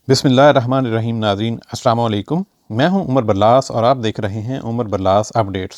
بسم اللہ الرحمن الرحیم۔ ناظرین السلام علیکم، میں ہوں عمر برلاس اور آپ دیکھ رہے ہیں عمر برلاس اپڈیٹس۔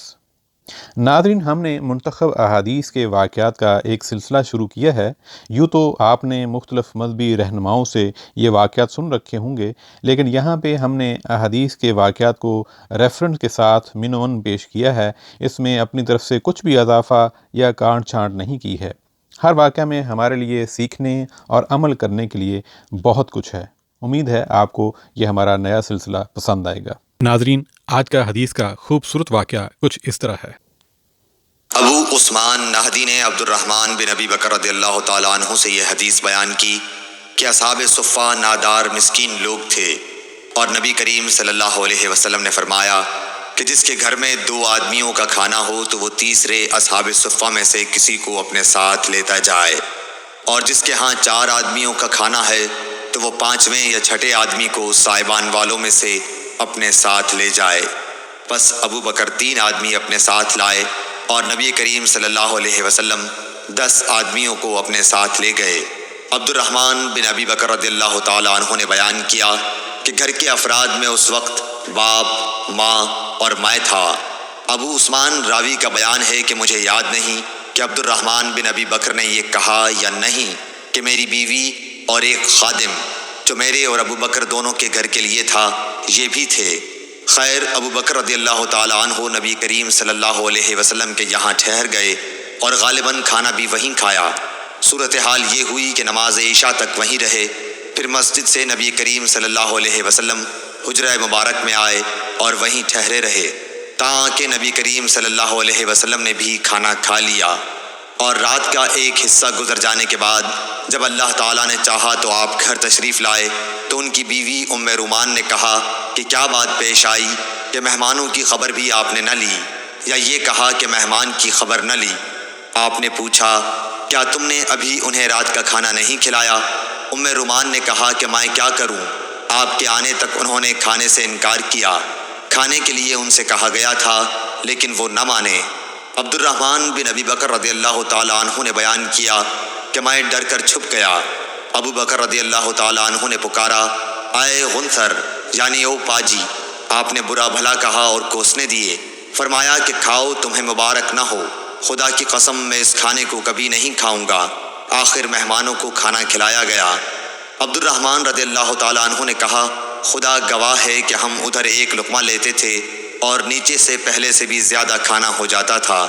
ناظرین، ہم نے منتخب احادیث کے واقعات کا ایک سلسلہ شروع کیا ہے۔ یوں تو آپ نے مختلف مذہبی رہنماؤں سے یہ واقعات سن رکھے ہوں گے، لیکن یہاں پہ ہم نے احادیث کے واقعات کو ریفرنس کے ساتھ منون پیش کیا ہے۔ اس میں اپنی طرف سے کچھ بھی اضافہ یا کاٹ چھانٹ نہیں کی ہے۔ ہر واقعہ میں ہمارے لیے سیکھنے اور عمل کرنے کے لیے بہت کچھ ہے۔ امید ہے آپ کو یہ ہمارا نیا سلسلہ پسند آئے گا۔ ناظرین، آج کا حدیث کا خوبصورت واقعہ کچھ اس طرح ہے۔ ابو عثمان نہدی نے عبد الرحمن بن ابی بکر رضی اللہ تعالیٰ عنہ سے یہ حدیث بیان کی کہ اصحاب صفہ نادار مسکین لوگ تھے، اور نبی کریم صلی اللہ علیہ وسلم نے فرمایا کہ جس کے گھر میں 2 آدمیوں کا کھانا ہو تو وہ تیسرے اصحاب صفہ میں سے کسی کو اپنے ساتھ لیتا جائے، اور جس کے ہاں 4 آدمیوں کا کھانا ہے تو وہ 5ویں یا 6 آدمی کو صاحبان والوں میں سے اپنے ساتھ لے جائے۔ پس ابو بکر 3 آدمی اپنے ساتھ لائے، اور نبی کریم صلی اللہ علیہ وسلم 10 آدمیوں کو اپنے ساتھ لے گئے۔ عبد الرحمن بن ابی بکر رضی اللہ تعالیٰ عنہ نے بیان کیا کہ گھر کے افراد میں اس وقت باپ، ماں اور میں تھا۔ ابو عثمان راوی کا بیان ہے کہ مجھے یاد نہیں کہ عبد الرحمن بن ابی بکر نے یہ کہا یا نہیں کہ میری بیوی اور ایک خادم جو میرے اور ابو بکر دونوں کے گھر کے لیے تھا یہ بھی تھے۔ خیر، ابو بکر رضی اللہ تعالیٰ عنہ نبی کریم صلی اللہ علیہ وسلم کے یہاں ٹھہر گئے اور غالباً کھانا بھی وہیں کھایا۔ صورتحال یہ ہوئی کہ نماز عشاء تک وہیں رہے، پھر مسجد سے نبی کریم صلی اللہ علیہ وسلم حجرہ مبارک میں آئے اور وہیں ٹھہرے رہے تاکہ نبی کریم صلی اللہ علیہ وسلم نے بھی کھانا کھا لیا۔ اور رات کا ایک حصہ گزر جانے کے بعد جب اللہ تعالیٰ نے چاہا تو آپ گھر تشریف لائے تو ان کی بیوی ام رومان نے کہا کہ کیا بات پیش آئی کہ مہمانوں کی خبر بھی آپ نے نہ لی، یا یہ کہا کہ مہمان کی خبر نہ لی۔ آپ نے پوچھا کیا تم نے ابھی انہیں رات کا کھانا نہیں کھلایا؟ ام رومان نے کہا کہ میں کیا کروں، آپ کے آنے تک انہوں نے کھانے سے انکار کیا۔ کھانے کے لیے ان سے کہا گیا تھا لیکن وہ نہ مانے۔ عبد الرحمن بن ابی بکر رضی اللہ تعالیٰ عنہ نے بیان کیا کہ میں ڈر کر چھپ گیا۔ ابو بکر رضی اللہ تعالیٰ عنہ نے پکارا، اے غنثر، یعنی او پاجی۔ آپ نے برا بھلا کہا اور کوسنے دیے۔ فرمایا کہ کھاؤ، تمہیں مبارک نہ ہو، خدا کی قسم میں اس کھانے کو کبھی نہیں کھاؤں گا۔ آخر مہمانوں کو کھانا کھلایا گیا۔ عبد الرحمن رضی اللہ تعالیٰ عنہ نے کہا، خدا گواہ ہے کہ ہم ادھر ایک لقمہ لیتے تھے اور نیچے سے پہلے سے بھی زیادہ کھانا ہو جاتا تھا۔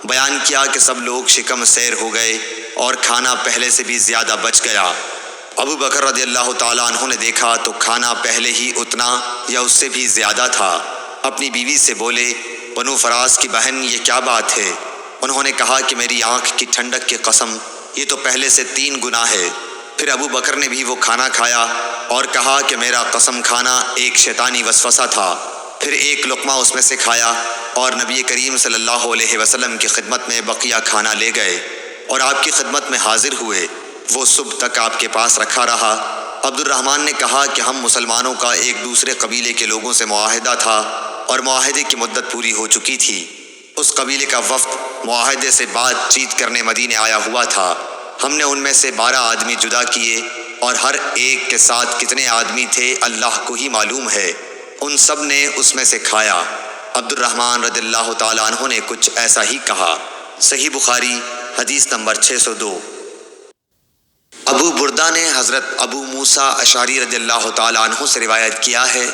بیان کیا کہ سب لوگ شکم سیر ہو گئے اور کھانا پہلے سے بھی زیادہ بچ گیا۔ ابو بکر رضی اللہ تعالیٰ عنہ نے دیکھا تو کھانا پہلے ہی اتنا یا اس سے بھی زیادہ تھا۔ اپنی بیوی سے بولے، بنو فراس کی بہن، یہ کیا بات ہے؟ انہوں نے کہا کہ میری آنکھ کی ٹھنڈک کی قسم، یہ تو پہلے سے 3 گنا ہے۔ پھر ابو بکر نے بھی وہ کھانا کھایا اور کہا کہ میرا قسم کھانا ایک شیطانی وسوسہ تھا۔ پھر ایک لقمہ اس میں سے کھایا اور نبی کریم صلی اللہ علیہ وسلم کی خدمت میں بقیہ کھانا لے گئے اور آپ کی خدمت میں حاضر ہوئے۔ وہ صبح تک آپ کے پاس رکھا رہا۔ عبد الرحمن نے کہا کہ ہم مسلمانوں کا ایک دوسرے قبیلے کے لوگوں سے معاہدہ تھا اور معاہدے کی مدت پوری ہو چکی تھی۔ اس قبیلے کا وفد معاہدے سے بات چیت کرنے مدینے آیا ہوا تھا۔ ہم نے ان میں سے 12 آدمی جدا کیے، اور ہر ایک کے ساتھ کتنے آدمی تھے اللہ کو ہی معلوم ہے۔ ان سب نے اس میں سے کھایا۔ عبد الرحمن رضی اللہ تعالیٰ عنہ نے کچھ ایسا ہی کہا۔ صحیح بخاری حدیث نمبر 602۔ ابو بردہ نے حضرت ابو موسیٰ اشعری رضی اللہ تعالیٰ عنہ سے روایت کیا ہے،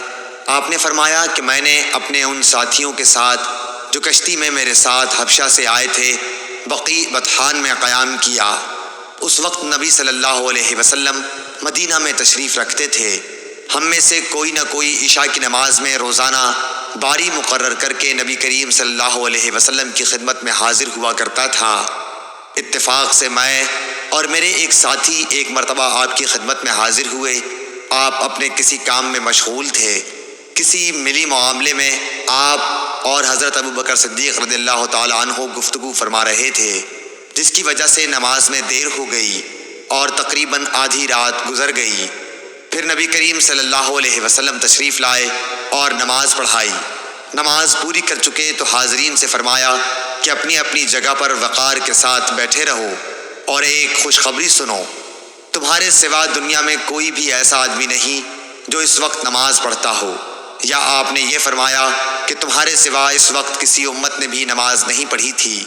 آپ نے فرمایا کہ میں نے اپنے ان ساتھیوں کے ساتھ جو کشتی میں میرے ساتھ حبشہ سے آئے تھے بقیع بطحان میں قیام کیا۔ اس وقت نبی صلی اللہ علیہ وسلم مدینہ میں تشریف رکھتے تھے۔ ہم میں سے کوئی نہ کوئی عشاء کی نماز میں روزانہ باری مقرر کر کے نبی کریم صلی اللہ علیہ وسلم کی خدمت میں حاضر ہوا کرتا تھا۔ اتفاق سے میں اور میرے ایک ساتھی ایک مرتبہ آپ کی خدمت میں حاضر ہوئے۔ آپ اپنے کسی کام میں مشغول تھے۔ کسی ملی معاملے میں آپ اور حضرت ابو بکر صدیق رضی اللہ تعالیٰ عنہ گفتگو فرما رہے تھے، جس کی وجہ سے نماز میں دیر ہو گئی اور تقریباً آدھی رات گزر گئی۔ پھر نبی کریم صلی اللہ علیہ وسلم تشریف لائے اور نماز پڑھائی۔ نماز پوری کر چکے تو حاضرین سے فرمایا کہ اپنی اپنی جگہ پر وقار کے ساتھ بیٹھے رہو اور ایک خوشخبری سنو، تمہارے سوا دنیا میں کوئی بھی ایسا آدمی نہیں جو اس وقت نماز پڑھتا ہو، یا آپ نے یہ فرمایا کہ تمہارے سوا اس وقت کسی امت نے بھی نماز نہیں پڑھی تھی؟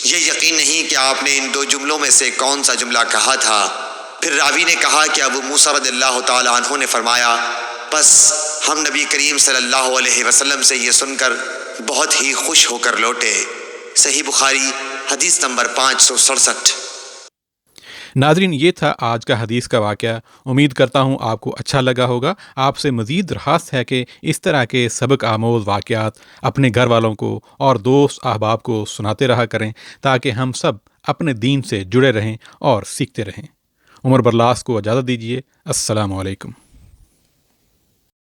یہ یقین نہیں کہ آپ نے ان دو جملوں میں سے کون سا جملہ کہا تھا۔ پھر راوی نے کہا کہ ابو موسیٰ رضی اللہ تعالی عنہ نے فرمایا، بس ہم نبی کریم صلی اللہ علیہ وسلم سے یہ سن کر بہت ہی خوش ہو کر لوٹے۔ صحیح بخاری حدیث نمبر 567۔ ناظرین، یہ تھا آج کا حدیث کا واقعہ۔ امید کرتا ہوں آپ کو اچھا لگا ہوگا۔ آپ سے مزید درخواست ہے کہ اس طرح کے سبق آموز واقعات اپنے گھر والوں کو اور دوست احباب کو سناتے رہا کریں، تاکہ ہم سب اپنے دین سے جڑے رہیں اور سیکھتے رہیں۔ عمر برلاس کو اجازت دیجیے۔ السلام علیکم۔